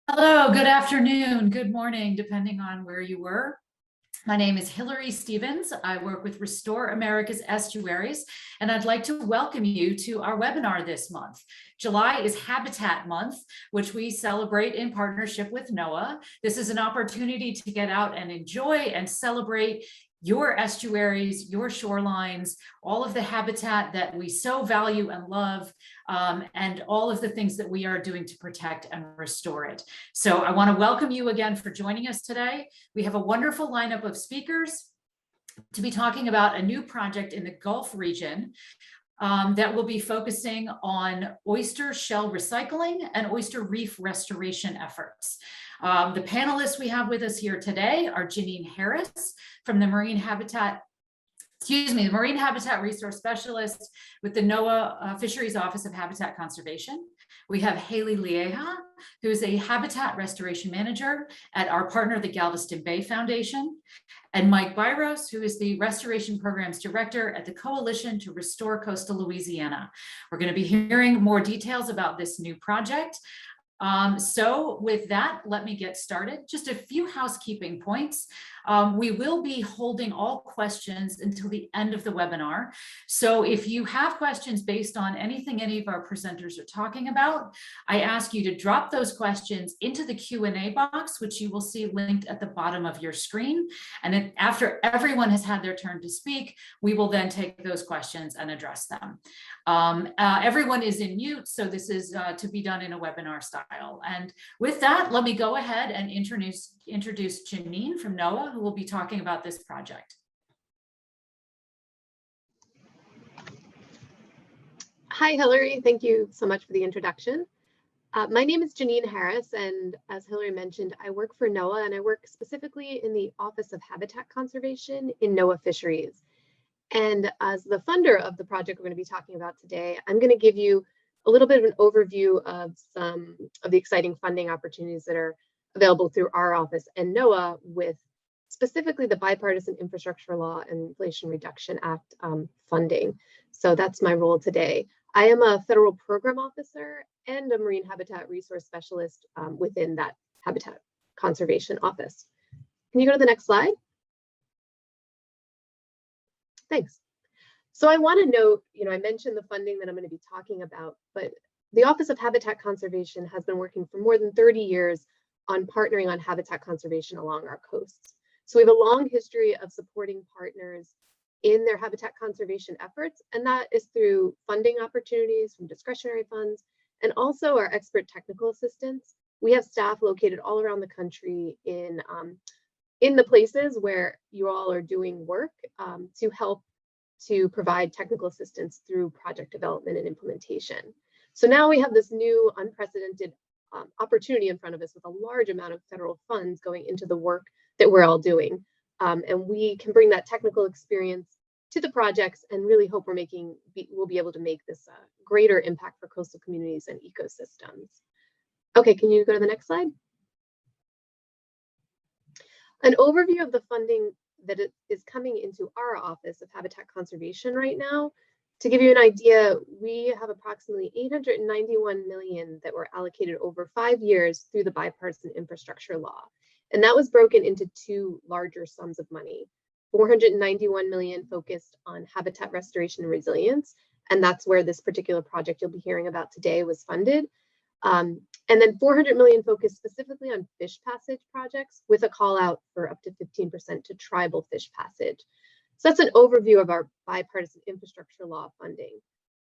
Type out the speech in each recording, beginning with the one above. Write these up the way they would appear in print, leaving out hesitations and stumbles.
Hello, good afternoon, good morning, depending on where you were. My name is Hillary Stevens. I work with Restore America's Estuaries, and I'd like to welcome you to our webinar this month. July is Habitat Month, which we celebrate in partnership with NOAA. This is an opportunity to get out and enjoy and celebrate your estuaries, your shorelines, all of the habitat that we so value and love, and all of the things that we are doing to protect and restore it. So I want to welcome you again for joining us today. We have a wonderful lineup of speakers to be talking about a new project in the Gulf region that will be focusing on oyster shell recycling and oyster reef restoration efforts. The panelists we have with us here today are Janine Harris from the Marine Habitat Resource Specialist with the NOAA Fisheries Office of Habitat Conservation. We have Haley Lieja, who is a Habitat Restoration Manager at our partner, the Galveston Bay Foundation, and Mike Byros, who is the Restoration Programs Director at the Coalition to Restore Coastal Louisiana. We're going to be hearing more details about this new project. So with that, let me get started. Just a few housekeeping points. We will be holding all questions until the end of the webinar. So if you have questions based on anything any of our presenters are talking about, I ask you to drop those questions into the Q&A box, which you will see linked at the bottom of your screen. And then after everyone has had their turn to speak, we will then take those questions and address them. Everyone is in mute, so this is to be done in a webinar style. And with that, let me go ahead and introduce Janine from NOAA, who will be talking about this project. Hi, Hillary. Thank you so much for the introduction. My name is Janine Harris, and as Hillary mentioned, I work for NOAA, and I work specifically in the Office of Habitat Conservation in NOAA Fisheries. And as the funder of the project we're going to be talking about today, I'm going to give you a little bit of an overview of some of the exciting funding opportunities that are available through our office and NOAA, with specifically the Bipartisan Infrastructure Law and Inflation Reduction Act funding. So that's my role today. I am a federal program officer and a marine habitat resource specialist within that habitat conservation office. Can you go to the next slide? Thanks. So I want to note, I mentioned the funding that I'm going to be talking about, but the Office of Habitat Conservation has been working for more than 30 years on partnering on habitat conservation along our coasts. So we have a long history of supporting partners in their habitat conservation efforts, and that is through funding opportunities from discretionary funds and also our expert technical assistance. We have staff located all around the country in the places where you all are doing work to help to provide technical assistance through project development and implementation. So now we have this new unprecedented opportunity in front of us with a large amount of federal funds going into the work that we're all doing. And we can bring that technical experience to the projects and really hope we'll be able to make this greater impact for coastal communities and ecosystems. Okay, can you go to the next slide? An overview of the funding that is coming into our Office of Habitat Conservation right now. To give you an idea, we have approximately $891 million that were allocated over 5 years through the Bipartisan Infrastructure Law. And that was broken into two larger sums of money. $491 million focused on habitat restoration and resilience, and that's where this particular project you'll be hearing about today was funded. And then $400 million focused specifically on fish passage projects, with a call out for up to 15% to tribal fish passage. So that's an overview of our Bipartisan Infrastructure Law funding.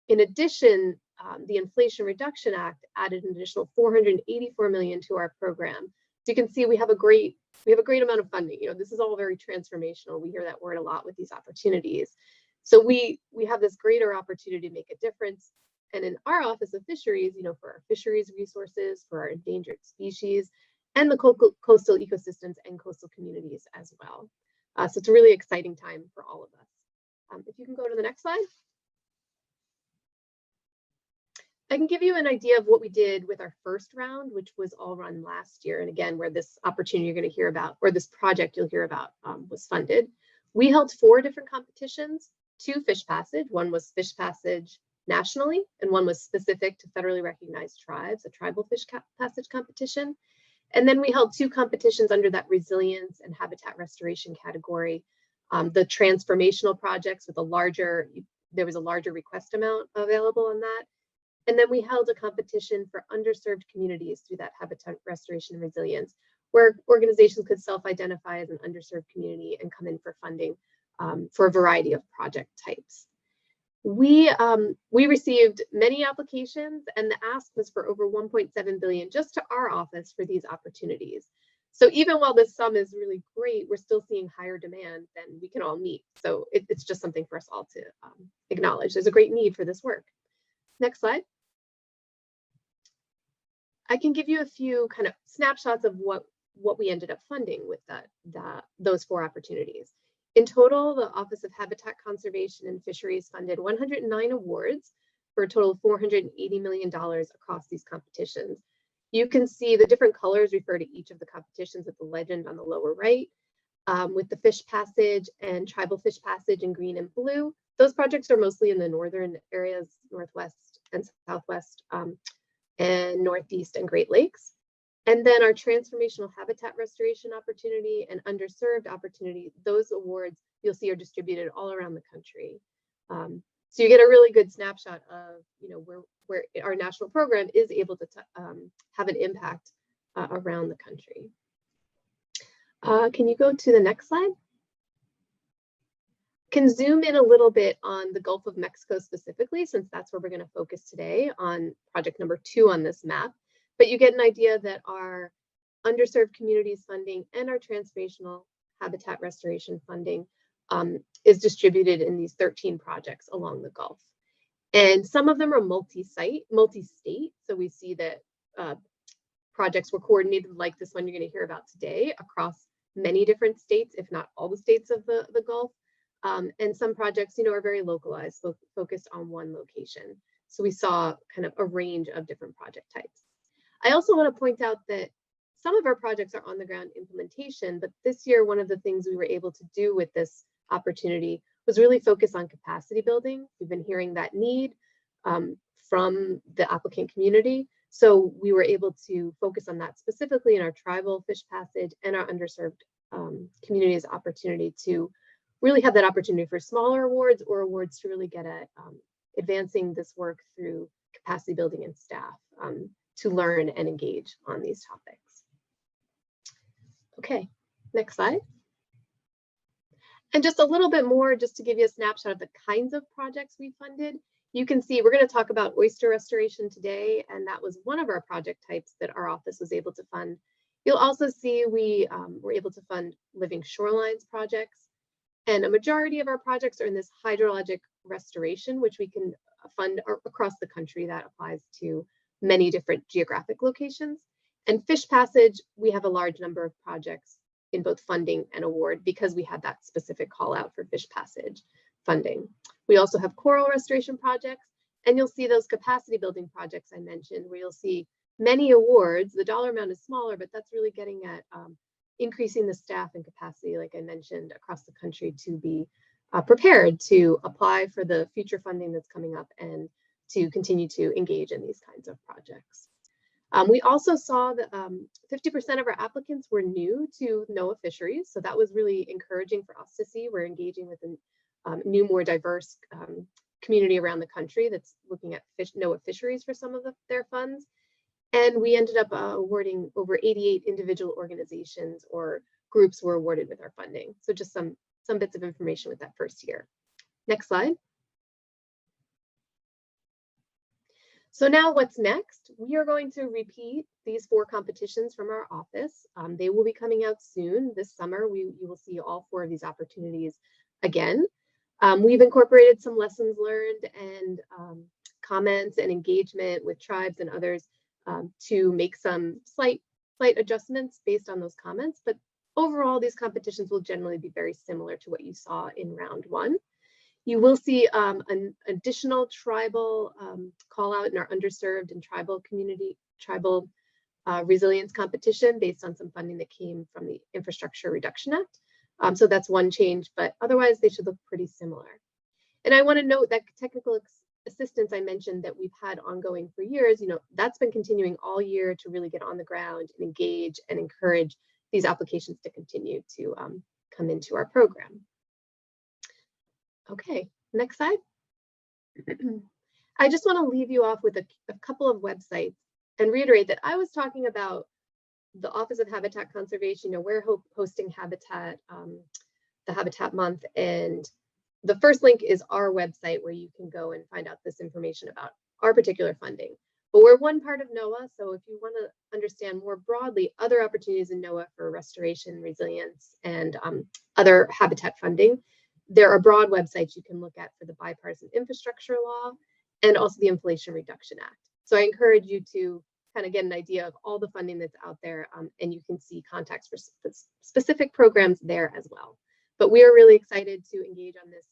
In addition, the Inflation Reduction Act added an additional $484 million to our program. So you can see we have a great amount of funding. This is all very transformational. We hear that word a lot with these opportunities. So we have this greater opportunity to make a difference. And in our Office of Fisheries, for our fisheries resources, for our endangered species, and the coastal ecosystems and coastal communities as well. So it's a really exciting time for all of us. If you can go to the next slide. I can give you an idea of what we did with our first round, which was all run last year. And again, where this opportunity you're going to hear about, or this project you'll hear about, was funded. We held 4 different competitions, 2 fish passage. One was fish passage nationally, and one was specific to federally recognized tribes, a tribal fish passage competition. And then we held 2 competitions under that resilience and habitat restoration category. The transformational projects with there was a larger request amount available on that. And then we held a competition for underserved communities through that habitat restoration and resilience, where organizations could self-identify as an underserved community and come in for funding for a variety of project types. We received many applications, and the ask was for over 1.7 billion just to our office for these opportunities. So even while this sum is really great, we're still seeing higher demand than we can all meet. So it's just something for us all to acknowledge. There's a great need for this work. Next slide. I can give you a few kind of snapshots of what we ended up funding with those 4 opportunities. In total, the Office of Habitat Conservation and Fisheries funded 109 awards for a total of $480 million across these competitions. You can see the different colors refer to each of the competitions with the legend on the lower right, with the Fish Passage and Tribal Fish Passage in green and blue. Those projects are mostly in the northern areas, Northwest and Southwest, and Northeast and Great Lakes. And then our transformational habitat restoration opportunity and underserved opportunity, those awards you'll see are distributed all around the country. So you get a really good snapshot of where our national program is able to have an impact around the country. Can you go to the next slide? Can zoom in a little bit on the Gulf of Mexico specifically, since that's where we're going to focus today on project number 2 on this map. But you get an idea that our underserved communities funding and our transformational habitat restoration funding is distributed in these 13 projects along the Gulf. And some of them are multi-site, multi-state. So we see that projects were coordinated like this one you're going to hear about today across many different states, if not all the states of the Gulf. And some projects, are very localized, focused on one location. So we saw kind of a range of different project types. I also want to point out that some of our projects are on the ground implementation, but this year, one of the things we were able to do with this opportunity was really focus on capacity building. We've been hearing that need from the applicant community. So we were able to focus on that specifically in our tribal fish passage and our underserved communities opportunity to really have that opportunity for smaller awards or awards to really get at advancing this work through capacity building and staff to learn and engage on these topics. Okay, next slide. And just a little bit more, just to give you a snapshot of the kinds of projects we funded. You can see we're going to talk about oyster restoration today, and that was one of our project types that our office was able to fund. You'll also see we were able to fund living shorelines projects, and a majority of our projects are in this hydrologic restoration, which we can fund across the country. That applies to many different geographic locations. And fish passage, we have a large number of projects in both funding and award because we had that specific call out for fish passage funding. We also have coral restoration projects, and you'll see those capacity building projects I mentioned, where you'll see many awards. The dollar amount is smaller, but that's really getting at increasing the staff and capacity, like I mentioned, across the country to be prepared to apply for the future funding that's coming up and to continue to engage in these kinds of projects. We also saw that 50% of our applicants were new to NOAA Fisheries, so that was really encouraging for us to see. We're engaging with a new, more diverse community around the country that's looking at NOAA Fisheries for some of their funds. And we ended up awarding over 88 individual organizations or groups were awarded with our funding. So just some bits of information with that first year. Next slide. So now what's next? We are going to repeat these 4 competitions from our office. They will be coming out soon. This summer, you will see all 4 of these opportunities again. We've incorporated some lessons learned and comments and engagement with tribes and others to make some slight adjustments based on those comments. But overall, these competitions will generally be very similar to what you saw in round 1. You will see an additional tribal call out in our underserved and tribal resilience competition based on some funding that came from the Infrastructure Reduction Act. So that's one change, but otherwise they should look pretty similar. And I want to note that technical assistance I mentioned that we've had ongoing for years, that's been continuing all year to really get on the ground and engage and encourage these applications to continue to come into our program. Okay, next slide. I just want to leave you off with a couple of websites and reiterate that I was talking about the Office of Habitat Conservation. We're hosting Habitat, the Habitat Month, and the first link is our website where you can go and find out this information about our particular funding. But we're one part of NOAA, so if you want to understand more broadly other opportunities in NOAA for restoration, resilience, and other habitat funding, there are broad websites you can look at for the Bipartisan Infrastructure Law and also the Inflation Reduction Act. So I encourage you to kind of get an idea of all the funding that's out there, and you can see contacts for specific programs there as well. But we are really excited to engage on this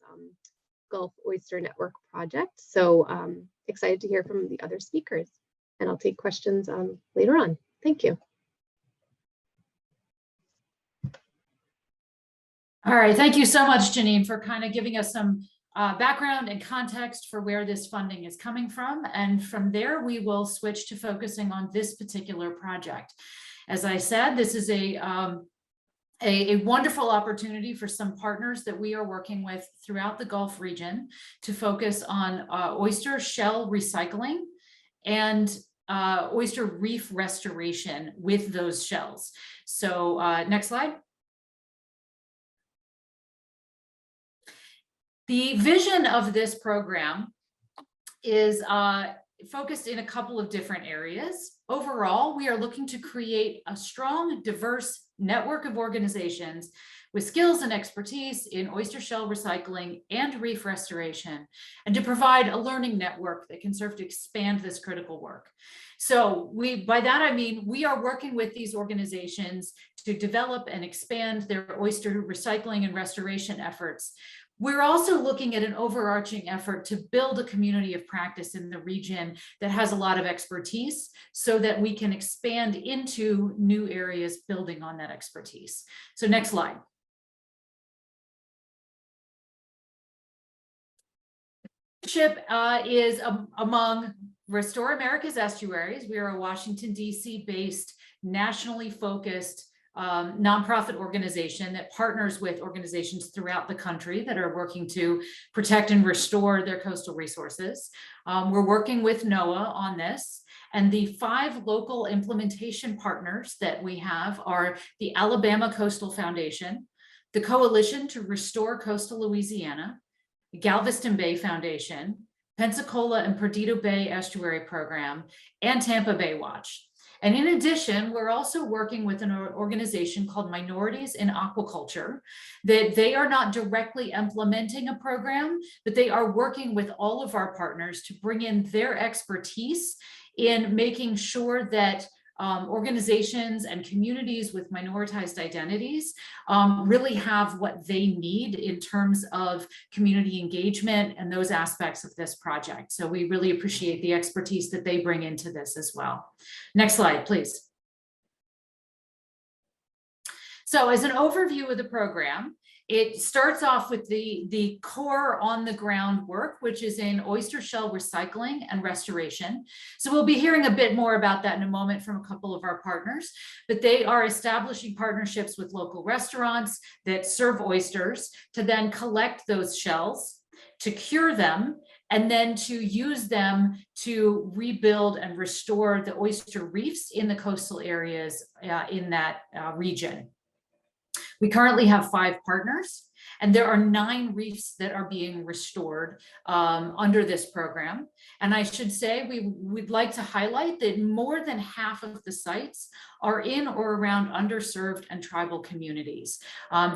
Gulf Oyster Network project. So excited to hear from the other speakers, and I'll take questions later on. Thank you. All right, thank you so much, Janine, for kind of giving us some background and context for where this funding is coming from. And from there, we will switch to focusing on this particular project. As I said, this is a wonderful opportunity for some partners that we are working with throughout the Gulf region to focus on oyster shell recycling and oyster reef restoration with those shells. So next slide. The vision of this program is focused in a couple of different areas. Overall, we are looking to create a strong, diverse network of organizations with skills and expertise in oyster shell recycling and reef restoration, and to provide a learning network that can serve to expand this critical work. So by that, I mean, we are working with these organizations to develop and expand their oyster recycling and restoration efforts. We're also looking at an overarching effort to build a community of practice in the region that has a lot of expertise so that we can expand into new areas building on that expertise. So next slide. Partnership is among Restore America's Estuaries. We are a Washington, D.C. based, nationally focused nonprofit organization that partners with organizations throughout the country that are working to protect and restore their coastal resources. We're working with NOAA on this, and the 5 local implementation partners that we have are the Alabama Coastal Foundation, the Coalition to Restore Coastal Louisiana, Galveston Bay Foundation, Pensacola and Perdido Bay Estuary Program, and Tampa Bay Watch. And in addition, we're also working with an organization called Minorities in Aquaculture, that they are not directly implementing a program, but they are working with all of our partners to bring in their expertise in making sure that organizations and communities with minoritized identities really have what they need in terms of community engagement and those aspects of this project. So we really appreciate the expertise that they bring into this as well. Next slide, please. So as an overview of the program, it starts off with the core on the ground work, which is in oyster shell recycling and restoration. So we'll be hearing a bit more about that in a moment from a couple of our partners, but they are establishing partnerships with local restaurants that serve oysters to then collect those shells, to cure them, and then to use them to rebuild and restore the oyster reefs in the coastal areas in that region. We currently have 5 partners, and there are 9 reefs that are being restored under this program. And I should say, we'd like to highlight that more than half of the sites are in or around underserved and tribal communities.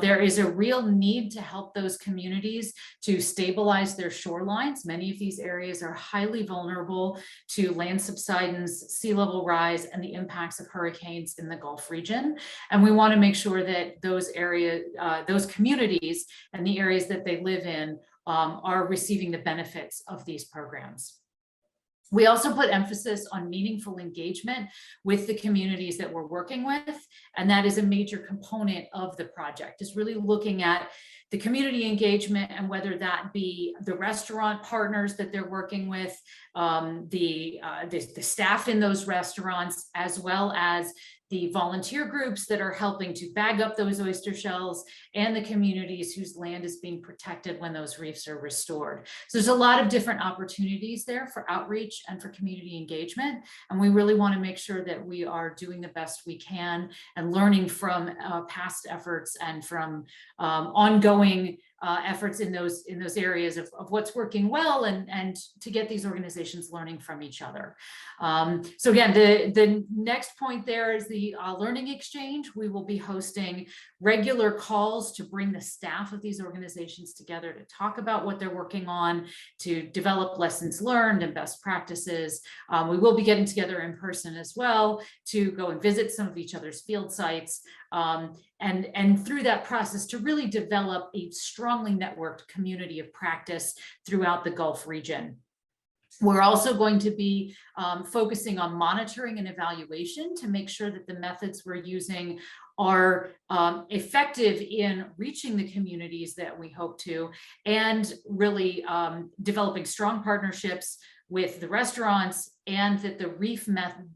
There is a real need to help those communities to stabilize their shorelines. Many of these areas are highly vulnerable to land subsidence, sea level rise, and the impacts of hurricanes in the Gulf region. And we want to make sure that those areas, those communities and the areas that they live in are receiving the benefits of these programs. We also put emphasis on meaningful engagement with the communities that we're working with, and that is a major component of the project, is really looking at the community engagement, and whether that be the restaurant partners that they're working with, the staff in those restaurants, as well as the volunteer groups that are helping to bag up those oyster shells, and the communities whose land is being protected when those reefs are restored. So there's a lot of different opportunities there for outreach and for community engagement. And we really want to make sure that we are doing the best we can and learning from past efforts and from ongoing efforts in those areas of what's working well, and to get these organizations learning from each other. So again, the next point there is the learning exchange. We will be hosting regular calls to bring the staff of these organizations together to talk about what they're working on, to develop lessons learned and best practices. We will be getting together in person as well to go and visit some of each other's field sites. And through that process to really develop a strongly networked community of practice throughout the Gulf region. We're also going to be focusing on monitoring and evaluation to make sure that the methods we're using are effective in reaching the communities that we hope to, and really developing strong partnerships with the restaurants, and that the reef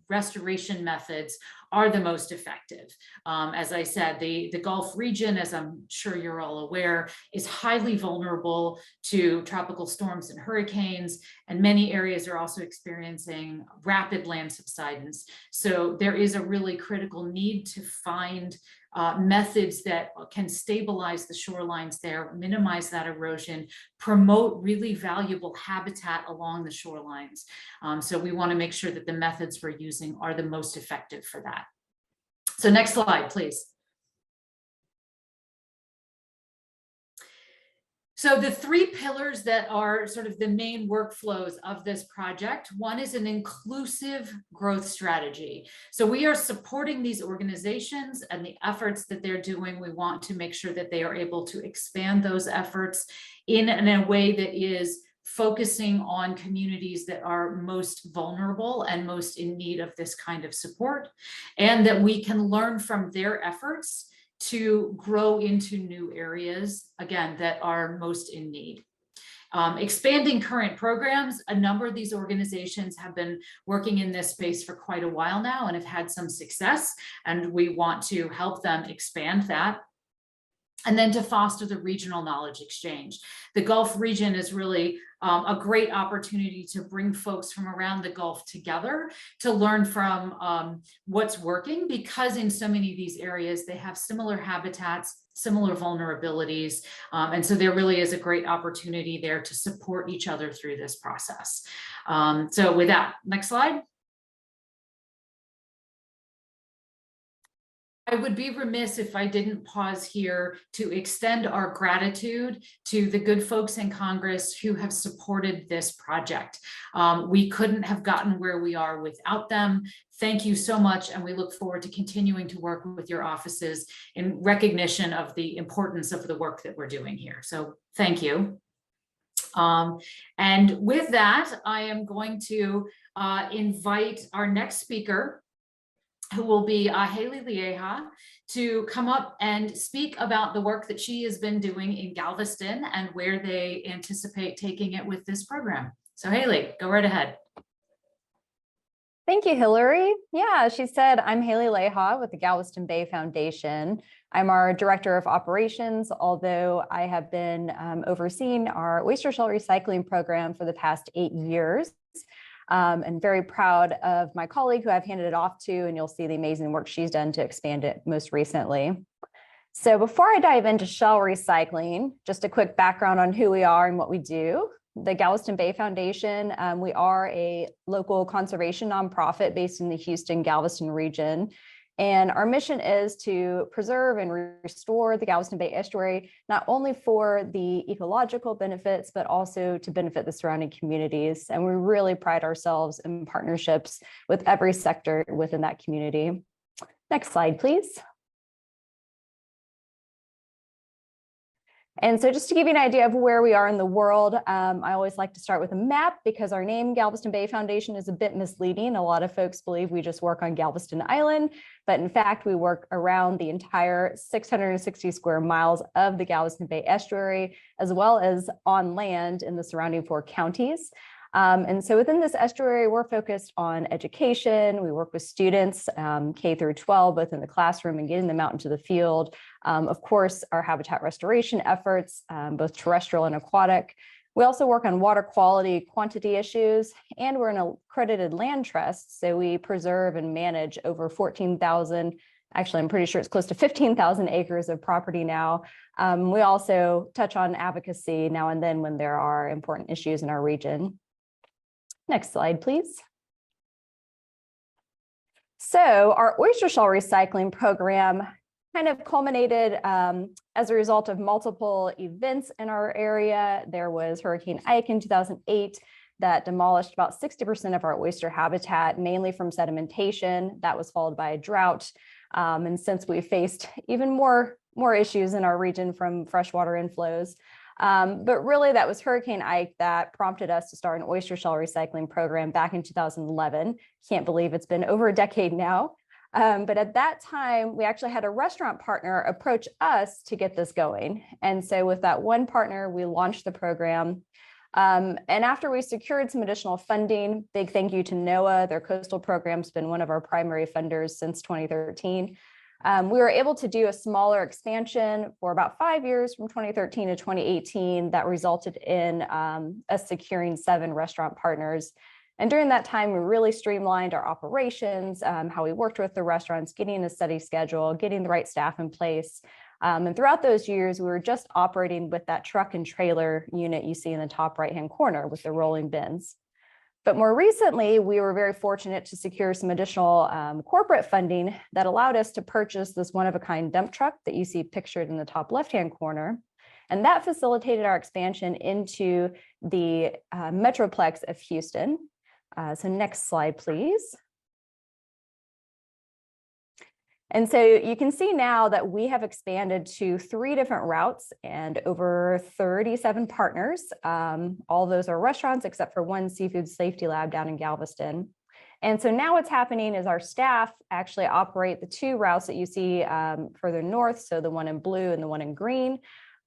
restoration methods are the most effective. As I said, the Gulf region, as I'm sure you're all aware, is highly vulnerable to tropical storms and hurricanes, and many areas are also experiencing rapid land subsidence. So there is a really critical need to find methods that can stabilize the shorelines there, minimize that erosion, promote really valuable habitat along the shorelines. So we want to make sure that the methods we're using are the most effective for that. So next slide, please. So the three pillars that are sort of the main workflows of this project, one is an inclusive growth strategy. So we are supporting these organizations and the efforts that they're doing. We want to make sure that they are able to expand those efforts in a way that is focusing on communities that are most vulnerable and most in need of this kind of support, and that we can learn from their efforts to grow into new areas, again, that are most in need. Expanding current programs, a number of these organizations have been working in this space for quite a while now and have had some success, and we want to help them expand that. And then to foster the regional knowledge exchange. The Gulf region is really a great opportunity to bring folks from around the Gulf together to learn from what's working, because in so many of these areas, they have similar habitats, similar vulnerabilities. And so there really is a great opportunity there to support each other through this process. So with that, next slide. I would be remiss if I didn't pause here to extend our gratitude to the good folks in Congress who have supported this project. We couldn't have gotten where we are without them. Thank you so much, and we look forward to continuing to work with your offices in recognition of the importance of the work that we're doing here. So thank you. And with that, I am going to invite our next speaker, who will be Haley Lieja, to come up and speak about the work that she has been doing in Galveston and where they anticipate taking it with this program. So Haley, go right ahead. Thank you, Hillary. Yeah, she said, I'm Haley Lieja with the Galveston Bay Foundation. I'm our Director of Operations, although I have been overseeing our oyster shell recycling program for the past 8 years. And very proud of my colleague who I've handed it off to, and you'll see the amazing work she's done to expand it most recently. So before I dive into shell recycling, just a quick background on who we are and what we do. The Galveston Bay Foundation, we are a local conservation nonprofit based in the Houston-Galveston region. And our mission is to preserve and restore the Galveston Bay Estuary, not only for the ecological benefits, but also to benefit the surrounding communities. And we really pride ourselves in partnerships with every sector within that community. Next slide, please. And so just to give you an idea of where we are in the world, I always like to start with a map because our name, Galveston Bay Foundation, is a bit misleading. A lot of folks believe we just work on Galveston Island, but in fact, we work around the entire 660 square miles of the Galveston Bay Estuary, as well as on land in the surrounding 4 counties. And so within this estuary, we're focused on education. We work with students, K through 12, both in the classroom and getting them out into the field. Of course, our habitat restoration efforts, both terrestrial and aquatic. We also work on water quality, quantity issues, and we're an accredited land trust. So we preserve and manage over 14,000, actually, I'm pretty sure it's close to 15,000 acres of property now. We also touch on advocacy now and then when there are important issues in our region. Next slide, please. So our oyster shell recycling program kind of culminated as a result of multiple events in our area. There was Hurricane Ike in 2008 that demolished about 60% of our oyster habitat, mainly from sedimentation. That was followed by a drought. And since we faced even more issues in our region from freshwater inflows. But really, that was Hurricane Ike that prompted us to start an oyster shell recycling program back in 2011. Can't believe it's been over a decade now. But at that time, we actually had a restaurant partner approach us to get this going. And so with that one partner, we launched the program. And after we secured some additional funding, big thank you to NOAA. Their coastal program's been one of our primary funders since 2013. We were able to do a smaller expansion for about 5 years from 2013 to 2018 that resulted in us securing 7 restaurant partners. And during that time, we really streamlined our operations, how we worked with the restaurants, getting a steady schedule, getting the right staff in place. And throughout those years, we were just operating with that truck and trailer unit you see in the top right-hand corner with the rolling bins. But more recently, we were very fortunate to secure some additional corporate funding that allowed us to purchase this one-of-a-kind dump truck that you see pictured in the top left-hand corner. And that facilitated our expansion into the Metroplex of Houston. So next slide, please. And so you can see now that we have expanded to 3 different routes and over 37 partners. All those are restaurants except for one seafood safety lab down in Galveston. And so now what's happening is our staff actually operate the 2 routes that you see further north, so the one in blue and the one in green.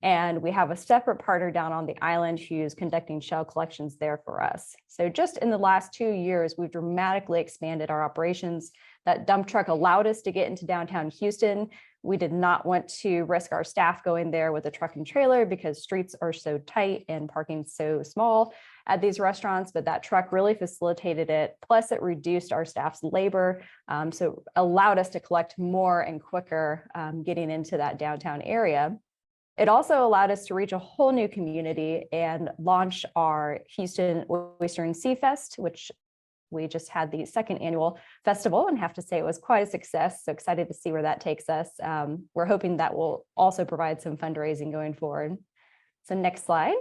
And we have a separate partner down on the island who's conducting shell collections there for us. So just in the last 2 years, we've dramatically expanded our operations. That dump truck allowed us to get into downtown Houston. We did not want to risk our staff going there with a truck and trailer because streets are so tight and parking so small at these restaurants, but that truck really facilitated it. Plus it reduced our staff's labor. So allowed us to collect more and quicker getting into that downtown area. It also allowed us to reach a whole new community and launch our Houston Oyster and Sea Fest, which we just had the 2nd annual festival and have to say it was quite a success. So excited to see where that takes us. We're hoping that will also provide some fundraising going forward. So next slide.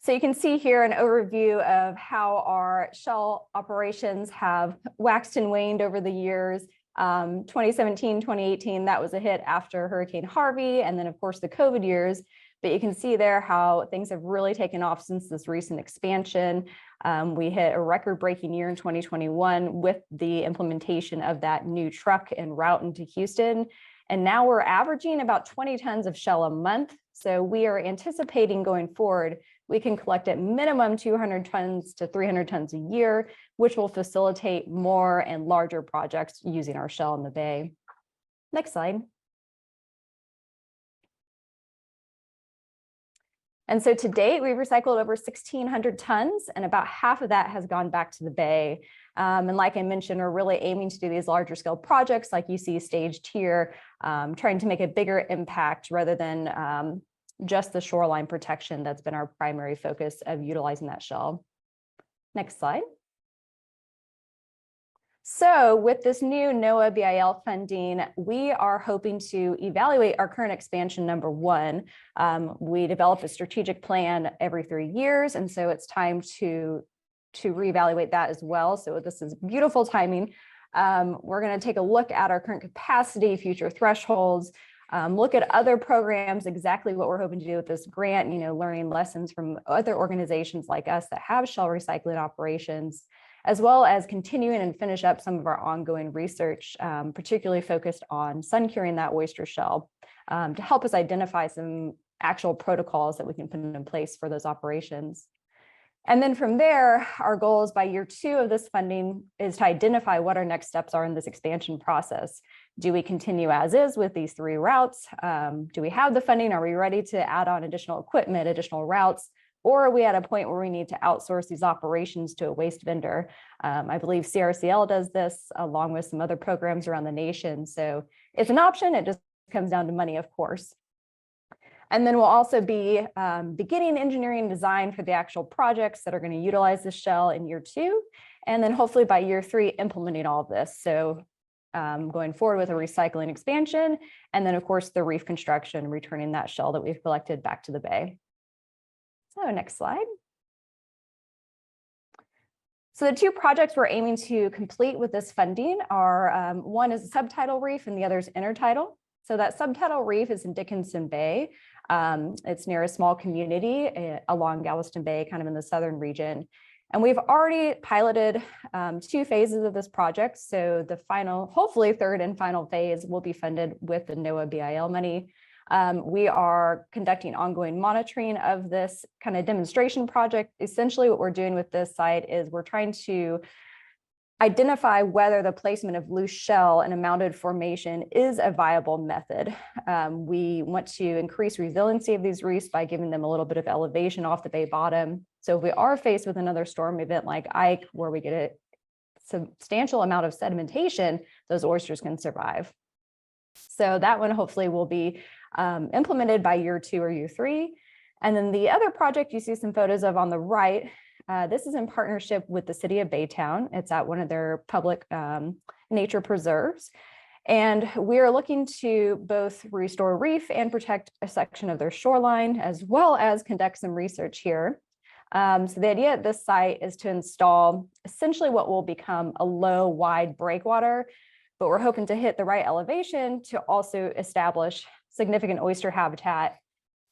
So you can see here an overview of how our shell operations have waxed and waned over the years. 2017, 2018, that was a hit after Hurricane Harvey, and then of course the COVID years. But you can see there how things have really taken off since this recent expansion. We hit a record-breaking year in 2021 with the implementation of that new truck and route into Houston. And now we're averaging about 20 tons of shell a month. So we are anticipating going forward, we can collect at minimum 200 tons to 300 tons a year, which will facilitate more and larger projects using our shell in the bay. Next slide. And so to date, we've recycled over 1,600 tons, and about half of that has gone back to the bay. And like I mentioned, we're really aiming to do these larger scale projects like you see staged here, trying to make a bigger impact rather than just the shoreline protection that's been our primary focus of utilizing that shell. Next slide. So with this new NOAA BIL funding, we are hoping to evaluate our current expansion number 1. We develop a strategic plan every 3 years, and so it's time to reevaluate that as well. So this is beautiful timing. We're going to take a look at our current capacity, future thresholds, look at other programs, exactly what we're hoping to do with this grant, learning lessons from other organizations like us that have shell recycling operations, as well as continuing and finish up some of our ongoing research, particularly focused on sun curing that oyster shell, to help us identify some actual protocols that we can put in place for those operations. And then from there, our goal is by year 2 of this funding is to identify what our next steps are in this expansion process. Do we continue as is with these 3 routes? Do we have the funding? Are we ready to add on additional equipment, additional routes? Or are we at a point where we need to outsource these operations to a waste vendor? I believe CRCL does this along with some other programs around the nation. So it's an option. It just comes down to money, of course. And then we'll also be beginning engineering design for the actual projects that are going to utilize the shell in year 2. And then hopefully by year 3, implementing all of this. So going forward with a recycling expansion, and then of course the reef construction, returning that shell that we've collected back to the bay. So next slide. So the 2 projects we're aiming to complete with this funding are, one is a subtidal reef and the other is intertidal. So that subtidal reef is in Dickinson Bay. It's near a small community along Galveston Bay, kind of in the southern region. And we've already piloted 2 phases of this project. So the final, hopefully 3rd and final phase will be funded with the NOAA BIL money. We are conducting ongoing monitoring of this kind of demonstration project. Essentially what we're doing with this site is we're trying to identify whether the placement of loose shell in a mounded formation is a viable method. We want to increase resiliency of these reefs by giving them a little bit of elevation off the bay bottom. So if we are faced with another storm event like Ike, where we get a substantial amount of sedimentation, those oysters can survive. So that one hopefully will be implemented by year 2 or year 3. And then the other project you see some photos of on the right, this is in partnership with the city of Baytown. It's at one of their public nature preserves. And we are looking to both restore reef and protect a section of their shoreline, as well as conduct some research here. So the idea at this site is to install essentially what will become a low, wide breakwater, but we're hoping to hit the right elevation to also establish significant oyster habitat.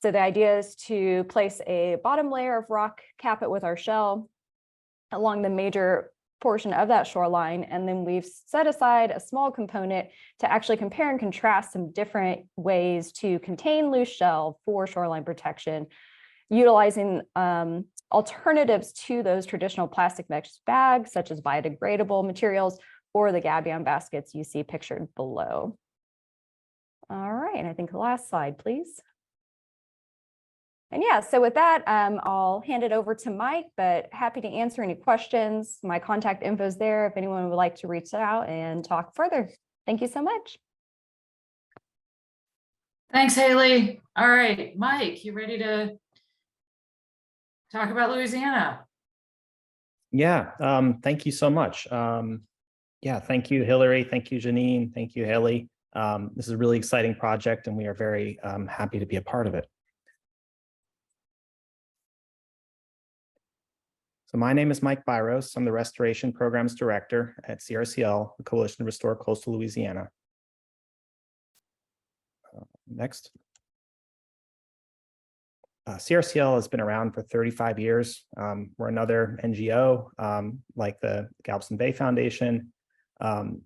So the idea is to place a bottom layer of rock, cap it with our shell along the major portion of that shoreline. And then we've set aside a small component to actually compare and contrast some different ways to contain loose shell for shoreline protection, utilizing alternatives to those traditional plastic mesh bags, such as biodegradable materials or the gabion baskets you see pictured below. All right, and I think the last slide, please. And yeah, so with that, I'll hand it over to Mike, but happy to answer any questions. My contact info is there if anyone would like to reach out and talk further. Thank you so much. Thanks, Haley. All right, Mike, you ready to talk about Louisiana? Yeah, thank you so much. Yeah, thank you, Hillary. Thank you, Janine. Thank you, Haley. This is a really exciting project, and we are very happy to be a part of it. So my name is Mike Byros. I'm the Restoration Programs Director at CRCL, the Coalition to Restore Coastal Louisiana. Next. CRCL has been around for 35 years. We're another NGO like the Galveston Bay Foundation.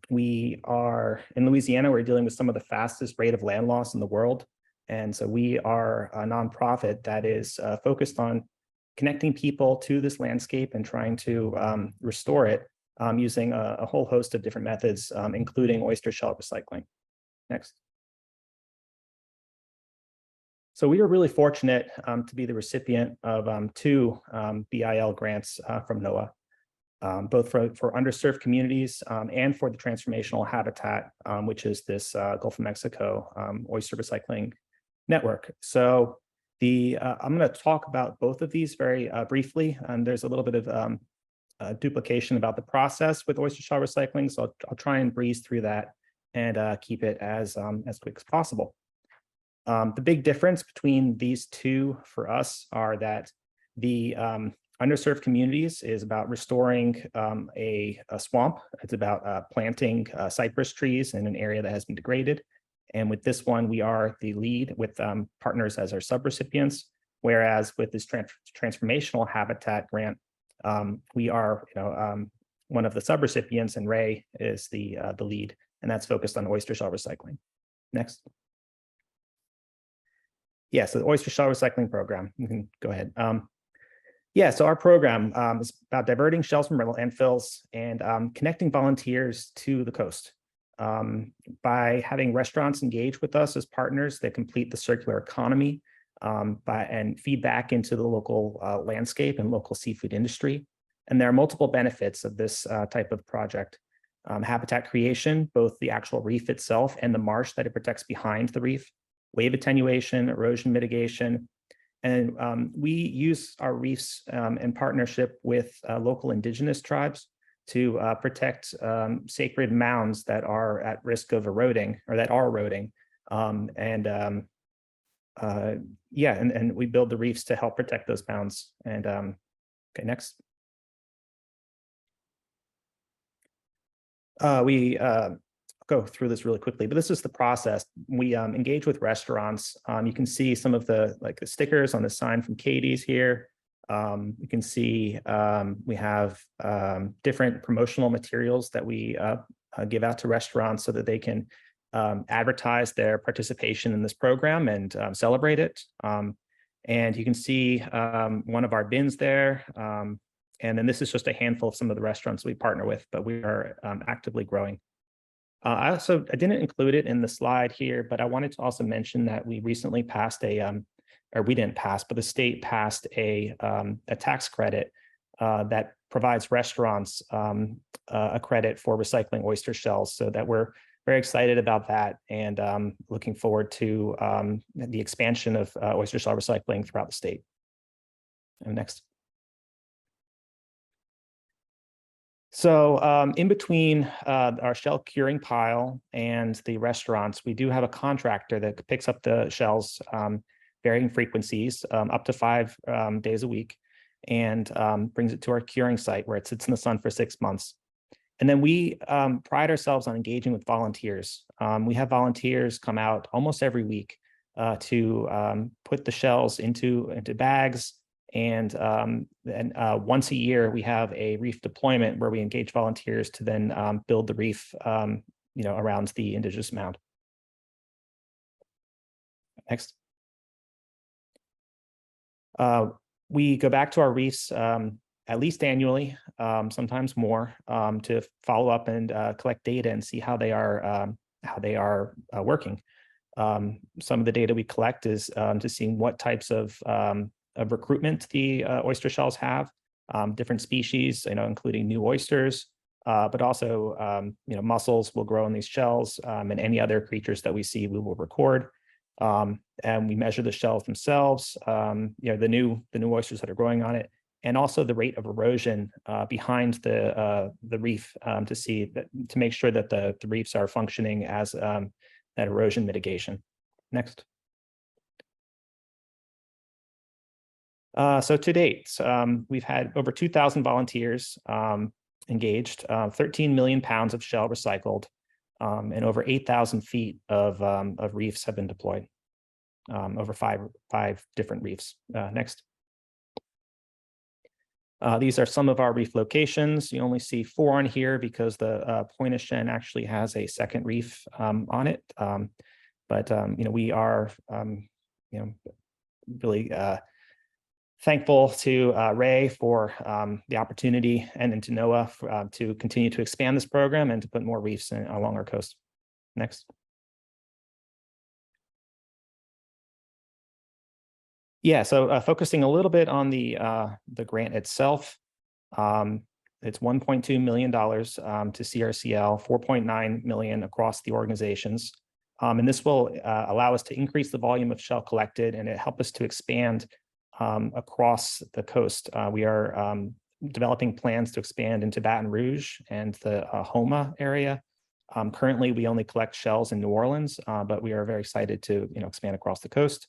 We are in Louisiana, we're dealing with some of the fastest rate of land loss in the world. And so we are a nonprofit that is focused on connecting people to this landscape and trying to restore it using a whole host of different methods, including oyster shell recycling. Next. So we were really fortunate to be the recipient of 2 BIL grants from NOAA, both for underserved communities and for the transformational habitat, which is this Gulf of Mexico oyster recycling network. So I'm going to talk about both of these very briefly, and there's a little bit of duplication about the process with oyster shell recycling, so I'll try and breeze through that and keep it as quick as possible. The big difference between these 2 for us are that the underserved communities is about restoring a swamp. It's about planting cypress trees in an area that has been degraded. And with this one, we are the lead with partners as our subrecipients, whereas with this transformational habitat grant, we are one of the subrecipients, and Ray is the lead, and that's focused on oyster shell recycling. Next. Yeah, so the oyster shell recycling program, you can go ahead. Yeah, so our program is about diverting shells from landfills and connecting volunteers to the coast. By having restaurants engage with us as partners that complete the circular economy and feed back into the local landscape and local seafood industry. And there are multiple benefits of this type of project. Habitat creation, both the actual reef itself and the marsh that it protects behind the reef, wave attenuation, erosion mitigation. And we use our reefs in partnership with local indigenous tribes to protect sacred mounds that are at risk of eroding or that are eroding. And we build the reefs to help protect those mounds. And okay, next. We go through this really quickly, but this is the process. We engage with restaurants. You can see some of the the stickers on the sign from Katie's here. You can see we have different promotional materials that we give out to restaurants so that they can advertise their participation in this program and celebrate it. And you can see one of our bins there. And then this is just a handful of some of the restaurants we partner with, but we are actively growing. I didn't include it in the slide here, but I wanted to also mention that we recently passed or we didn't pass, but the state passed a tax credit that provides restaurants a credit for recycling oyster shells, so that we're very excited about that and looking forward to the expansion of oyster shell recycling throughout the state. And next. So in between our shell curing pile and the restaurants, we do have a contractor that picks up the shells, varying frequencies, up to 5 days a week, and brings it to our curing site where it sits in the sun for 6 months. And then we pride ourselves on engaging with volunteers. We have volunteers come out almost every week to put the shells into bags. And once a year, we have a reef deployment where we engage volunteers to then build the reef, around the indigenous mound. Next. We go back to our reefs at least annually, sometimes more, to follow up and collect data and see how they are working. Some of the data we collect is to seeing what types of recruitment the oyster shells have, different species, including new oysters, but also, mussels will grow in these shells, and any other creatures that we see, we will record. And we measure the shells themselves, the new oysters that are growing on it, and also the rate of erosion behind the reef to make sure that the reefs are functioning as that erosion mitigation. Next. So to date, we've had over 2,000 volunteers engaged, 13 million pounds of shell recycled, and over 8,000 feet of reefs have been deployed, over five different reefs. Next. These are some of our reef locations. You only see 4 on here because the Pointe-aux-Chenes actually has a second reef on it. But we are really thankful to Ray for the opportunity and to NOAA to continue to expand this program and to put more reefs along our coast. Next. Yeah, so focusing a little bit on the grant itself, it's $1.2 million to CRCL, $4.9 million across the organizations. And this will allow us to increase the volume of shell collected, and it help us to expand across the coast. We are developing plans to expand into Baton Rouge and the Houma area. Currently, we only collect shells in New Orleans, but we are very excited to expand across the coast.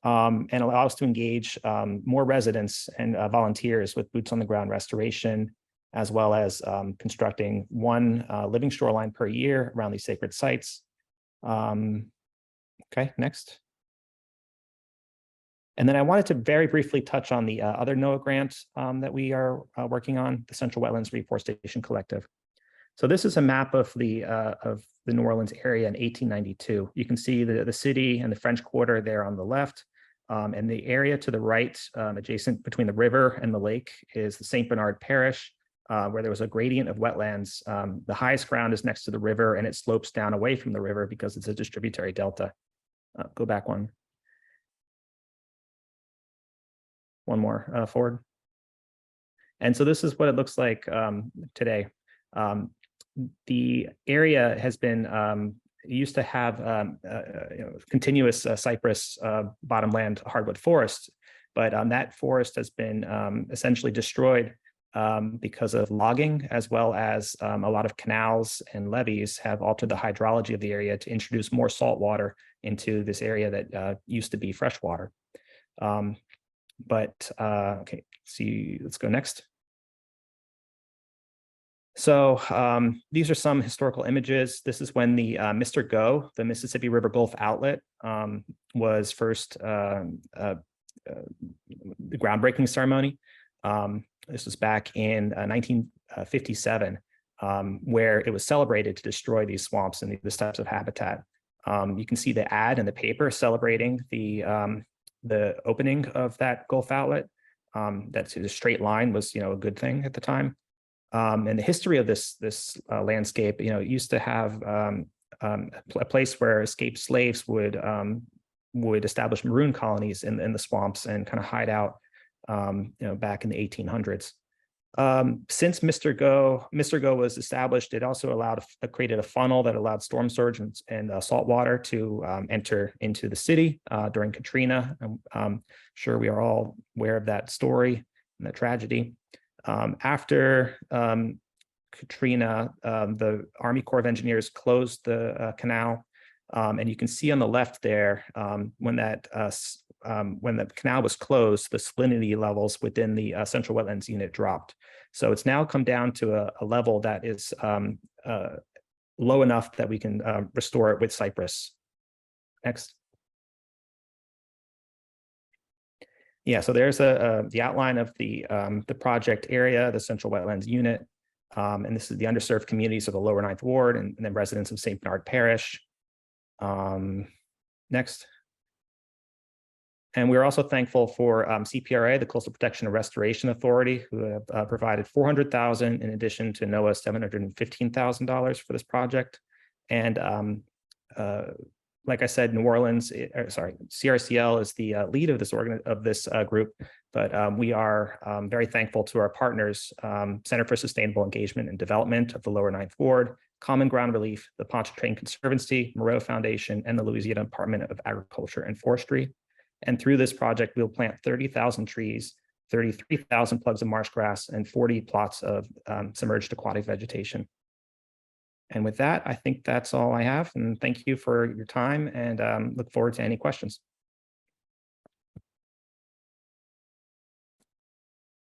And allow us to engage more residents and volunteers with boots on the ground restoration, as well as constructing 1 living shoreline per year around these sacred sites. Okay, next. And then I wanted to very briefly touch on the other NOAA grant that we are working on, the Central Wetlands Reforestation Collective. So this is a map of the New Orleans area in 1892. You can see the city and the French Quarter there on the left, and the area to the right, adjacent between the river and the lake, is the St. Bernard Parish, where there was a gradient of wetlands. The highest ground is next to the river, and it slopes down away from the river because it's a distributary delta. Go back one. One more forward. And so this is what it looks like today. The area has been used to have continuous cypress bottomland hardwood forest, but that forest has been essentially destroyed because of logging, as well as a lot of canals and levees have altered the hydrology of the area to introduce more salt water into this area that used to be freshwater. Okay, let's go next. So these are some historical images. This is when the Mr. Go, the Mississippi River Gulf outlet, was first the groundbreaking ceremony. This was back in 1957, where it was celebrated to destroy these swamps and these types of habitat. You can see the ad in the paper celebrating the opening of that Gulf outlet. That's a straight line was, a good thing at the time. And the history of this landscape, it used to have a place where escaped slaves would establish maroon colonies in the swamps and kind of hide out, back in the 1800s. Since Mr. Go was established, it also created a funnel that allowed storm surge and salt water to enter into the city during Katrina. I'm sure we are all aware of that story and that tragedy. After Katrina, the Army Corps of Engineers closed the canal, and you can see on the left there, when the canal was closed, the salinity levels within the Central Wetlands Unit dropped. So it's now come down to a level that is low enough that we can restore it with cypress. Next. Yeah, so there's the outline of the project area, the Central Wetlands Unit, and this is the underserved communities of the Lower Ninth Ward and then residents of St. Bernard Parish. Next. And we're also thankful for CPRA, the Coastal Protection and Restoration Authority, who have provided $400,000 in addition to NOAA's $715,000 for this project. And like I said, CRCL is the lead of this group, but we are very thankful to our partners, Center for Sustainable Engagement and Development of the Lower Ninth Ward, Common Ground Relief, the Pontchartrain Conservancy, Moreau Foundation, and the Louisiana Department of Agriculture and Forestry. And through this project, we'll plant 30,000 trees, 33,000 plugs of marsh grass, and 40 plots of submerged aquatic vegetation. And with that, I think that's all I have. And thank you for your time, and look forward to any questions.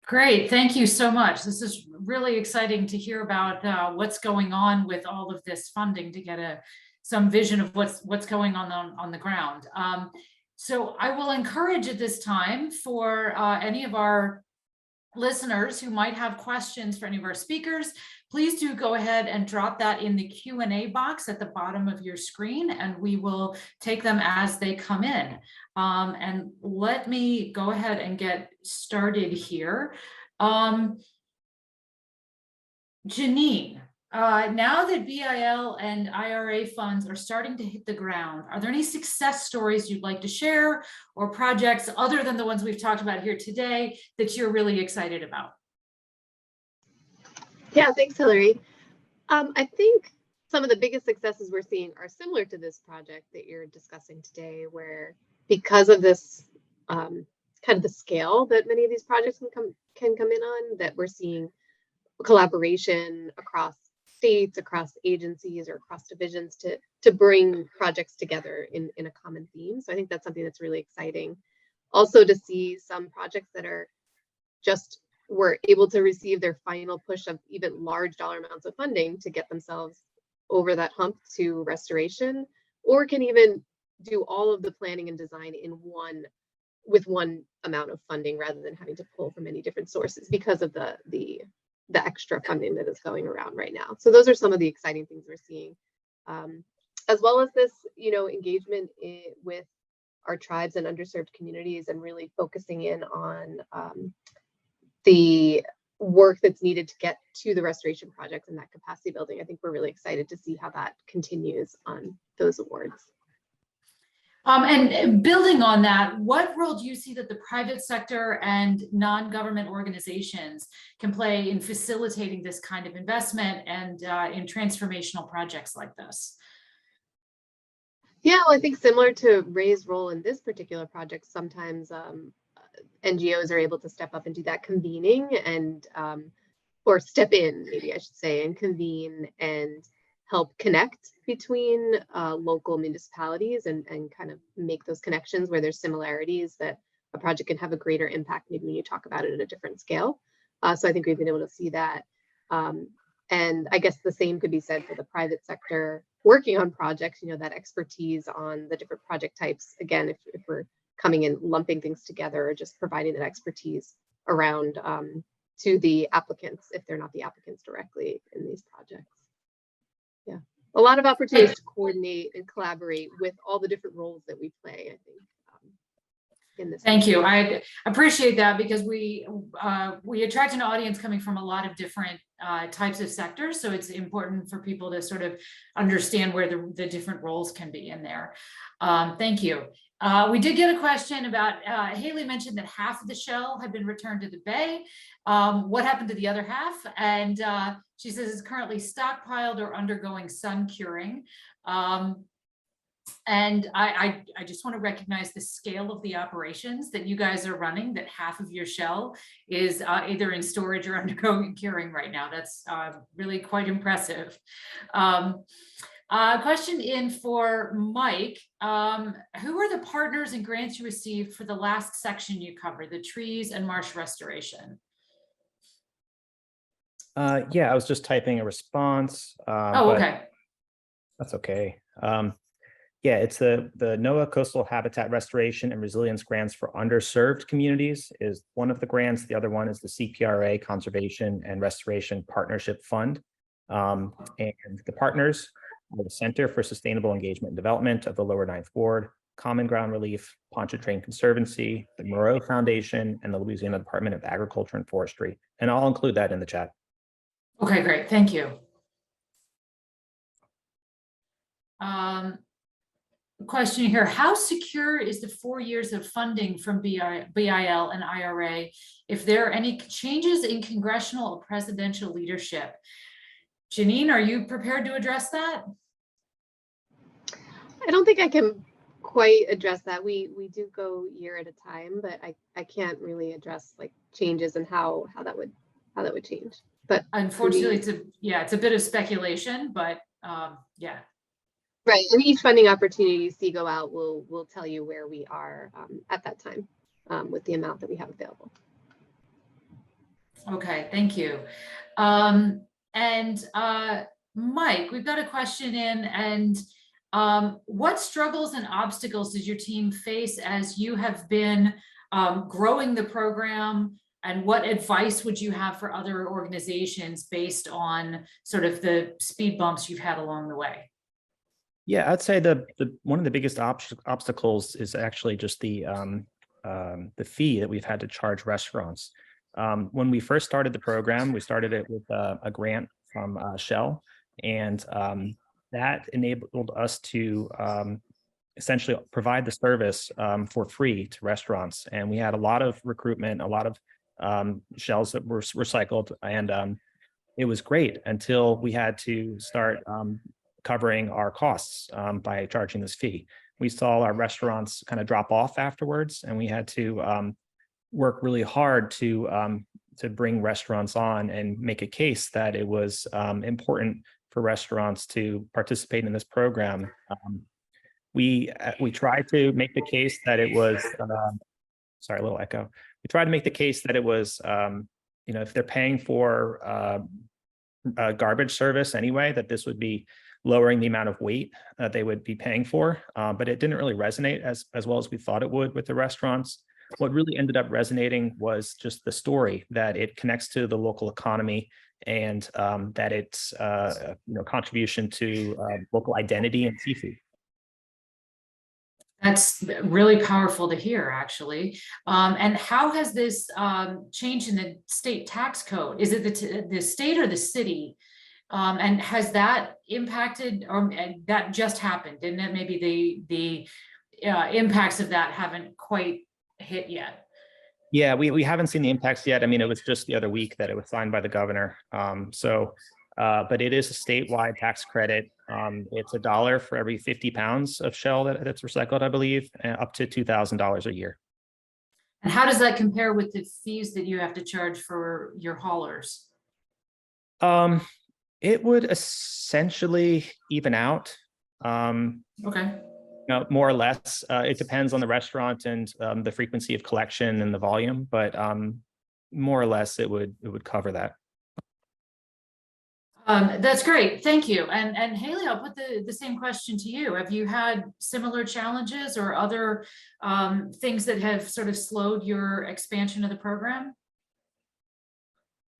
Great, thank you so much. This is really exciting to hear about what's going on with all of this funding to get some vision of what's going on the ground. So I will encourage at this time for any of our listeners who might have questions for any of our speakers, please do go ahead and drop that in the Q&A box at the bottom of your screen, and we will take them as they come in. And let me go ahead and get started here. Janine, now that BIL and IRA funds are starting to hit the ground, are there any success stories you'd like to share, or projects other than the ones we've talked about here today that you're really excited about? Yeah, thanks, Hillary. I think some of the biggest successes we're seeing are similar to this project that you're discussing today, where because of this kind of the scale that many of these projects can come in on, that we're seeing collaboration across states, across agencies, or across divisions to bring projects together in a common theme. So I think that's something that's really exciting. Also to see some projects that are were able to receive their final push of even large dollar amounts of funding to get themselves over that hump to restoration or can even do all of the planning and design in with one amount of funding rather than having to pull from many different sources because of the extra funding that is going around right now. So those are some of the exciting things we're seeing, as well as this, engagement with our tribes and underserved communities, and really focusing in on the work that's needed to get to the restoration projects and that capacity building. I think we're really excited to see how that continues on those awards. And building on that, what role do you see that the private sector and non-government organizations can play in facilitating this kind of investment and in transformational projects like this? Yeah, well, I think similar to Ray's role in this particular project, sometimes NGOs are able to step up and do that convening and or step in, maybe I should say, and convene and help connect between local municipalities and kind of make those connections where there's similarities that a project can have a greater impact maybe when you talk about it at a different scale. So I think we've been able to see that. And I guess the same could be said for the private sector working on projects, that expertise on the different project types. Again, if we're coming in, lumping things together, or just providing that expertise around to the applicants, if they're not the applicants directly in these projects. Yeah, a lot of opportunities to coordinate and collaborate with all the different roles that we play, I think. In this. Thank you. I appreciate that, because we attract an audience coming from a lot of different types of sectors. So it's important for people to sort of understand where the different roles can be in there. Thank you. We did get a question about, Haley mentioned that half of the shell had been returned to the Bay. What happened to the other half? And she says it's currently stockpiled or undergoing sun curing. And I just want to recognize the scale of the operations that you guys are running, that half of your shell is either in storage or undergoing curing right now. That's really quite impressive. Question in for Mike. Who are the partners and grants you received for the last section you covered, the trees and marsh restoration? Yeah, I was just typing a response. Oh, okay. That's okay. Yeah, it's the NOAA Coastal Habitat Restoration and Resilience Grants for Underserved Communities is one of the grants. The other one is the CPRA Conservation and Restoration Partnership Fund. And the partners are the Center for Sustainable Engagement and Development of the Lower Ninth Ward, Common Ground Relief, Pontchartrain Conservancy, the Moreau Foundation, and the Louisiana Department of Agriculture and Forestry. And I'll include that in the chat. Okay, great. Thank you. Question here, how secure is the 4 years of funding from BIL and IRA if there are any changes in congressional or presidential leadership? Janine, are you prepared to address that? I don't think I can quite address that. We do go year at a time, but I can't really address like changes and how that would change. But unfortunately, it's a bit of speculation, but yeah. Right, and each funding opportunity you see go out will tell you where we are at that time with the amount that we have available. Okay, thank you. Mike, we've got a question in, and what struggles and obstacles does your team face as you have been growing the program, and what advice would you have for other organizations based on sort of the speed bumps you've had along the way? Yeah, I'd say the one of the biggest obstacles is actually just the fee that we've had to charge restaurants. When we first started the program, we started it with a grant from Shell, and that enabled us to essentially provide the service for free to restaurants. And we had a lot of recruitment, a lot of shells that were recycled, and it was great until we had to start covering our costs by charging this fee. We saw our restaurants kind of drop off afterwards, and we had to work really hard to bring restaurants on and make a case that it was important for restaurants to participate in this program. We tried to make the case that it was, sorry, a little echo. We tried to make the case that it was, if they're paying for garbage service anyway, that this would be lowering the amount of weight that they would be paying for, but it didn't really resonate as well as we thought it would with the restaurants. What really ended up resonating was just the story that it connects to the local economy, and that it's contribution to local identity and seafood. That's really powerful to hear, actually. And how has this changed in the state tax code? Is it the state or the city? And has that impacted, or that just happened? And that maybe the impacts of that haven't quite hit yet? Yeah, we haven't seen the impacts yet. I mean, it was just the other week that it was signed by the governor. But it is a statewide tax credit. It's $1 for every 50 pounds of shell that's recycled, I believe, and up to $2,000 a year. And how does that compare with the fees that you have to charge for your haulers? It would essentially even out. Okay. More or less. It depends on the restaurant and the frequency of collection and the volume, but more or less it would cover that. That's great. Thank you. And Haley, I'll put the same question to you. Have you had similar challenges or other things that have sort of slowed your expansion of the program?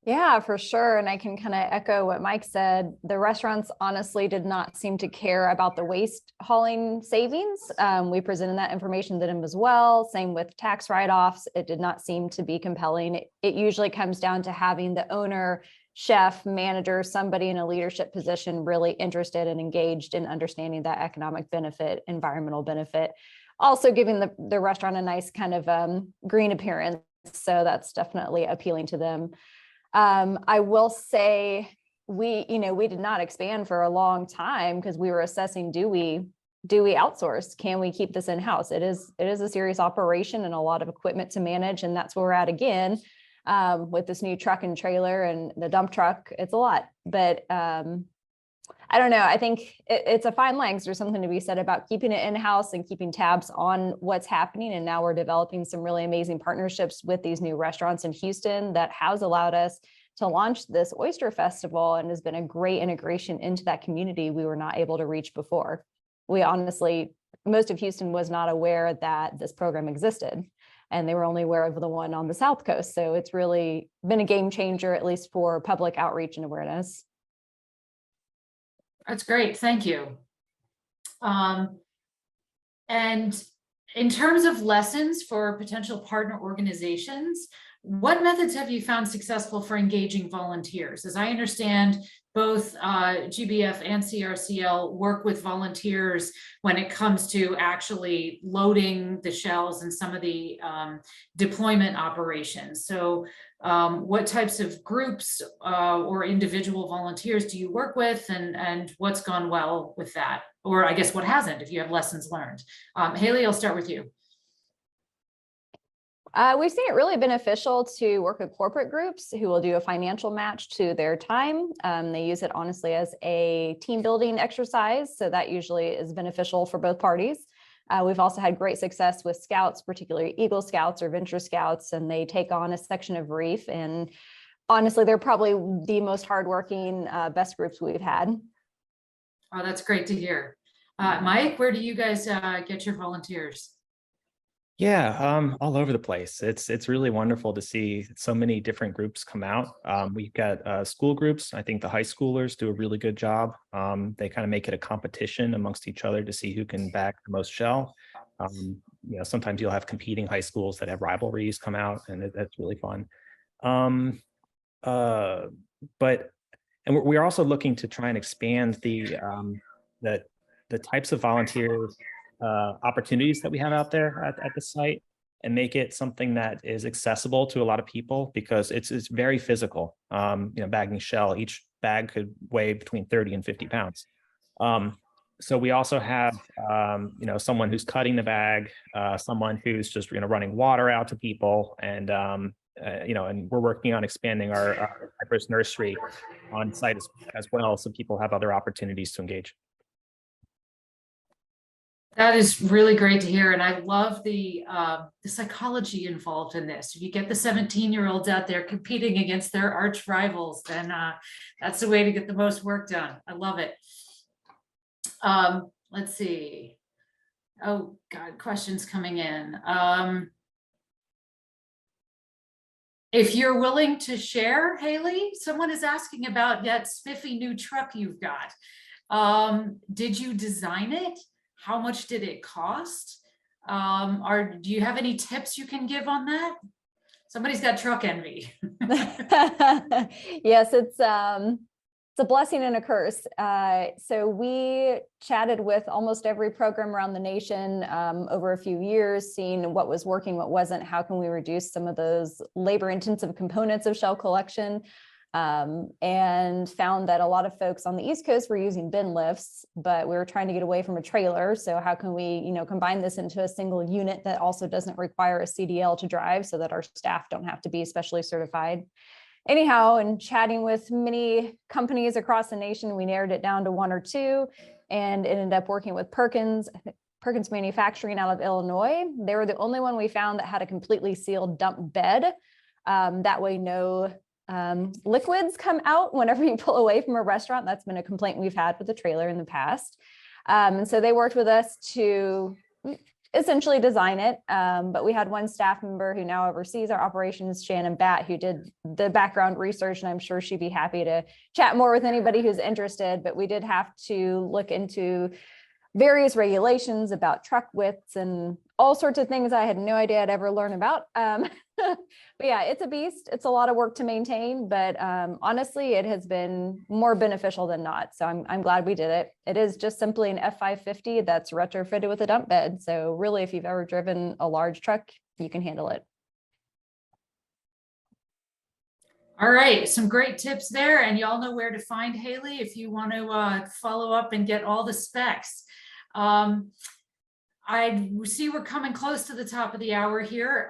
Yeah, for sure. And I can kind of echo what Mike said. The restaurants honestly did not seem to care about the waste hauling savings. We presented that information to them as well. Same with tax write-offs. It did not seem to be compelling. It usually comes down to having the owner, chef, manager, somebody in a leadership position really interested and engaged in understanding that economic benefit, environmental benefit, also giving the restaurant a nice kind of green appearance. So that's definitely appealing to them. I will say we did not expand for a long time because we were assessing, do we outsource? Can we keep this in-house? It is a serious operation and a lot of equipment to manage. And that's where we're at again. With this new truck and trailer and the dump truck, it's a lot, but I don't know. I think it's a fine line. There's something to be said about keeping it in-house and keeping tabs on what's happening. And now we're developing some really amazing partnerships with these new restaurants in Houston that has allowed us to launch this Oyster Festival and has been a great integration into that community we were not able to reach before. We honestly, most of Houston was not aware that this program existed, and they were only aware of the one on the South Coast. So it's really been a game changer, at least for public outreach and awareness. That's great. Thank you. And in terms of lessons for potential partner organizations, what methods have you found successful for engaging volunteers? As I understand, both GBF and CRCL work with volunteers when it comes to actually loading the shells and some of the deployment operations. So what types of groups or individual volunteers do you work with, and what's gone well with that? Or I guess what hasn't, if you have lessons learned. Haley, I'll start with you. We've seen it really beneficial to work with corporate groups who will do a financial match to their time. They use it honestly as a team building exercise. So that usually is beneficial for both parties. We've also had great success with scouts, particularly Eagle Scouts or Venture Scouts, and they take on a section of reef. And honestly, they're probably the most hardworking, best groups we've had. Oh, that's great to hear. Mike, where do you guys get your volunteers? Yeah, all over the place. It's really wonderful to see so many different groups come out. We've got school groups. I think the high schoolers do a really good job. They kind of make it a competition amongst each other to see who can bag the most shell. Sometimes you'll have competing high schools that have rivalries come out, and that's really fun. We're also looking to try and expand the types of volunteers opportunities that we have out there at the site, and make it something that is accessible to a lot of people, because it's very physical. Bagging shell, each bag could weigh between 30 and 50 pounds. So we also have someone who's cutting the bag, someone who's just running water out to people, and and we're working on expanding our Cypress nursery on site as well, so people have other opportunities to engage. That is really great to hear. And I love the psychology involved in this. If you get the 17-year-olds out there competing against their arch rivals, then that's the way to get the most work done. I love it. Let's see. Oh God, questions coming in. If you're willing to share, Haley, someone is asking about that spiffy new truck you've got. Did you design it? How much did it cost? Do you have any tips you can give on that? Somebody's got truck envy. Yes, it's a blessing and a curse. So we chatted with almost every program around the nation over a few years, seeing what was working, what wasn't, how can we reduce some of those labor-intensive components of shell collection, and found that a lot of folks on the East Coast were using bin lifts, but we were trying to get away from a trailer. So how can we, combine this into a single unit that also doesn't require a CDL to drive so that our staff don't have to be specially certified? Anyhow, in chatting with many companies across the nation, we narrowed it down to one or two and ended up working with Perkins Manufacturing out of Illinois. They were the only one we found that had a completely sealed dump bed. That way, no liquids come out whenever you pull away from a restaurant. That's been a complaint we've had with the trailer in the past. And so they worked with us to essentially design it. But we had one staff member who now oversees our operations, Shannon Batt, who did the background research, and I'm sure she'd be happy to chat more with anybody who's interested. But we did have to look into various regulations about truck widths and all sorts of things I had no idea I'd ever learn about. But yeah, it's a beast. It's a lot of work to maintain, but honestly, it has been more beneficial than not. So I'm glad we did it. It is just simply an F550 that's retrofitted with a dump bed. So really, if you've ever driven a large truck, you can handle it. All right, some great tips there, and y'all know where to find Haley if you want to follow up and get all the specs. I see we're coming close to the top of the hour here.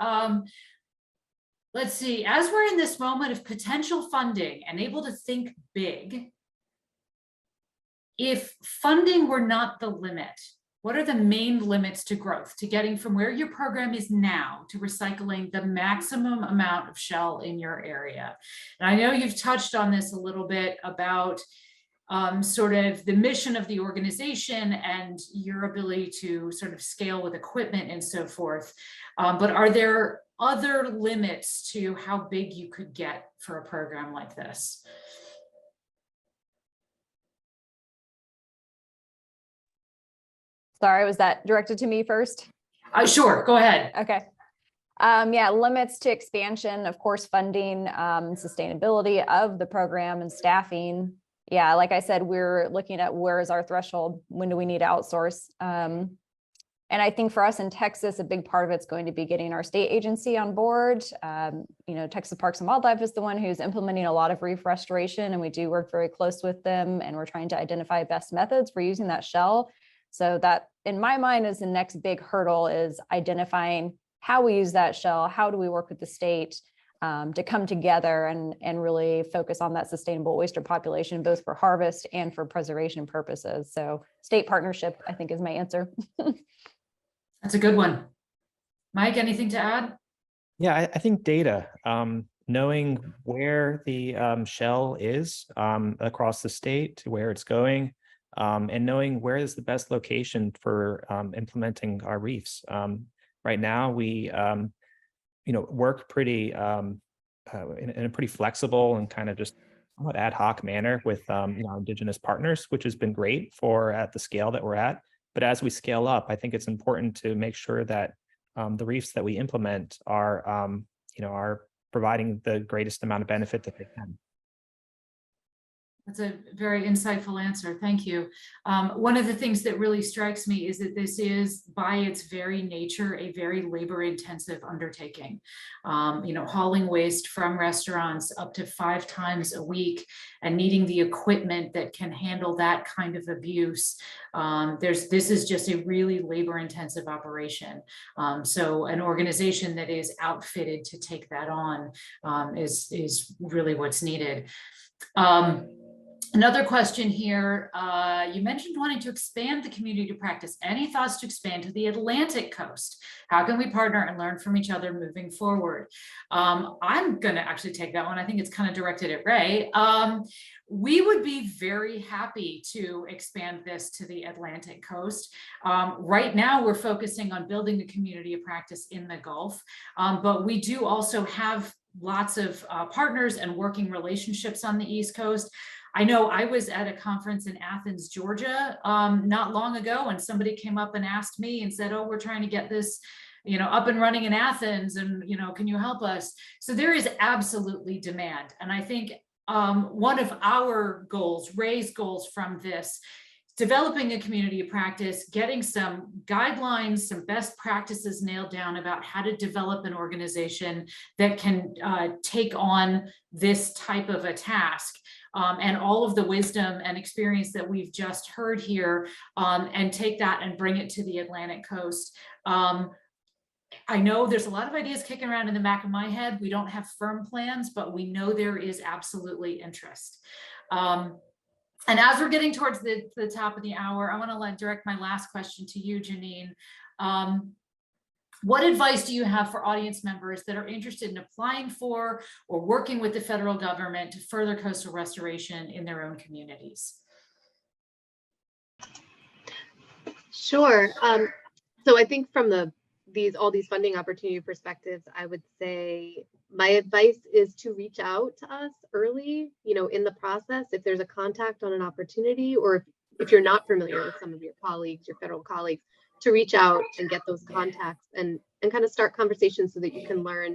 Let's see, as we're in this moment of potential funding and able to think big, if funding were not the limit, what are the main limits to growth, to getting from where your program is now to recycling the maximum amount of shell in your area? And I know you've touched on this a little bit about sort of the mission of the organization and your ability to sort of scale with equipment and so forth. But are there other limits to how big you could get for a program like this? Sorry, was that directed to me first? Sure, go ahead. Okay. Yeah, limits to expansion, of course, funding, sustainability of the program and staffing. Yeah, like I said, we're looking at where is our threshold? When do we need to outsource? And I think for us in Texas, a big part of it's going to be getting our state agency on board. Texas Parks and Wildlife is the one who's implementing a lot of reef restoration, and we do work very close with them, and we're trying to identify best methods for using that shell. So that, in my mind, is the next big hurdle, is identifying how we use that shell. How do we work with the state to come together and really focus on that sustainable oyster population, both for harvest and for preservation purposes. So state partnership, I think, is my answer. That's a good one. Mike, anything to add? Yeah, I think data, knowing where the shell is across the state, where it's going, and knowing where is the best location for implementing our reefs. Right now, we work pretty in a pretty flexible and kind of just somewhat ad hoc manner with Indigenous partners, which has been great for at the scale that we're at. But as we scale up, I think it's important to make sure that the reefs that we implement are providing the greatest amount of benefit that they can. That's a very insightful answer. Thank you. One of the things that really strikes me is that this is, by its very nature, a very labor-intensive undertaking. Hauling waste from restaurants up to 5 times a week and needing the equipment that can handle that kind of abuse. This is just a really labor-intensive operation. So an organization that is outfitted to take that on is really what's needed. Another question here, you mentioned wanting to expand the community to practice. Any thoughts to expand to the Atlantic coast? How can we partner and learn from each other moving forward? I'm gonna actually take that one. I think it's kind of directed at Ray. We would be very happy to expand this to the Atlantic coast. Right now, we're focusing on building the community of practice in the Gulf, but we do also have lots of partners and working relationships on the East Coast. I know I was at a conference in Athens, Georgia, not long ago, and somebody came up and asked me and said, oh, we're trying to get this, up and running in Athens, and, can you help us? So there is absolutely demand. And I think one of our goals, Ray's goals from this, developing a community of practice, getting some guidelines, some best practices nailed down about how to develop an organization that can take on this type of a task. And all of the wisdom and experience that we've just heard here, and take that and bring it to the Atlantic coast. I know there's a lot of ideas kicking around in the back of my head. We don't have firm plans, but we know there is absolutely interest. And as we're getting towards the top of the hour, I want to direct my last question to you, Janine. What advice do you have for audience members that are interested in applying for or working with the federal government to further coastal restoration in their own communities? Sure. So I think from all these funding opportunity perspectives, I would say my advice is to reach out to us early, in the process. If there's a contact on an opportunity, or if you're not familiar with some of your colleagues, your federal colleagues, to reach out and get those contacts and kind of start conversations so that you can learn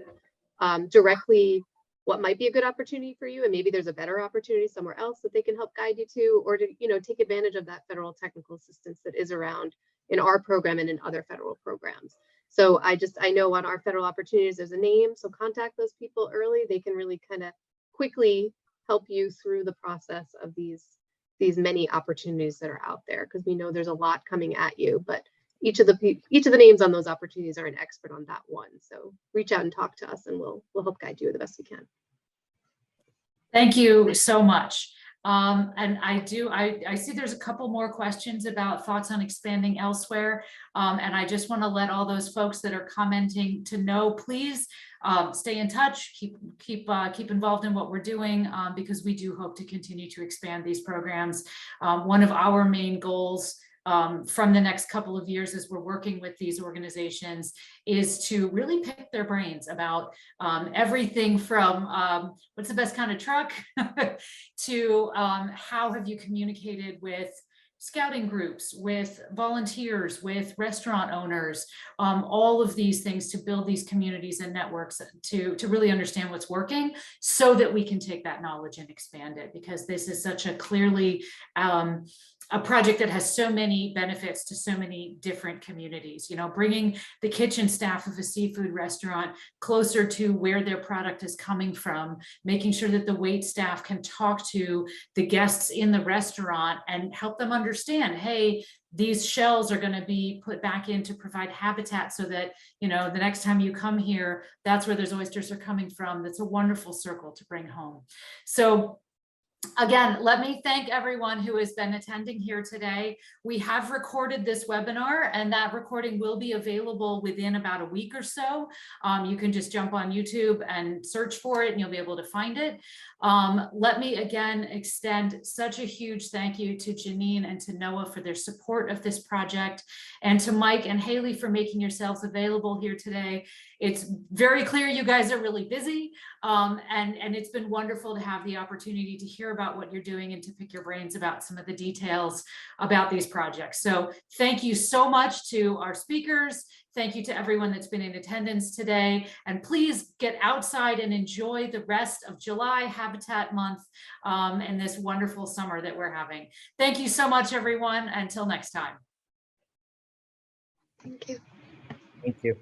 directly what might be a good opportunity for you, and maybe there's a better opportunity somewhere else that they can help guide you to, or to take advantage of that federal technical assistance that is around in our program and in other federal programs. So I know on our federal opportunities there's a name, so contact those people early. They can really kind of quickly help you through the process of these many opportunities that are out there, because we know there's a lot coming at you, but each of the names on those opportunities are an expert on that one. So reach out and talk to us, and we'll help guide you the best we can. Thank you so much. And I see there's a couple more questions about thoughts on expanding elsewhere. And I just want to let all those folks that are commenting to know, please stay in touch, keep involved in what we're doing, because we do hope to continue to expand these programs. One of our main goals from the next couple of years as we're working with these organizations is to really pick their brains about everything from what's the best kind of truck to how have you communicated with scouting groups, with volunteers, with restaurant owners, all of these things to build these communities and networks to really understand what's working so that we can take that knowledge and expand it, because this is such a clearly a project that has so many benefits to so many different communities. Bringing the kitchen staff of a seafood restaurant closer to where their product is coming from, making sure that the wait staff can talk to the guests in the restaurant and help them understand, hey, these shells are going to be put back in to provide habitat so that, the next time you come here, that's where those oysters are coming from. That's a wonderful circle to bring home. So again, let me thank everyone who has been attending here today. We have recorded this webinar, and that recording will be available within about a week or so. You can just jump on YouTube and search for it, and you'll be able to find it. Let me again extend such a huge thank you to Janine and to NOAA for their support of this project, and to Mike and Haley for making yourselves available here today. It's very clear you guys are really busy, and it's been wonderful to have the opportunity to hear about what you're doing and to pick your brains about some of the details about these projects. So thank you so much to our speakers. Thank you to everyone that's been in attendance today. And please get outside and enjoy the rest of July, Habitat Month, and this wonderful summer that we're having. Thank you so much, everyone. Until next time. Thank you. Thank you.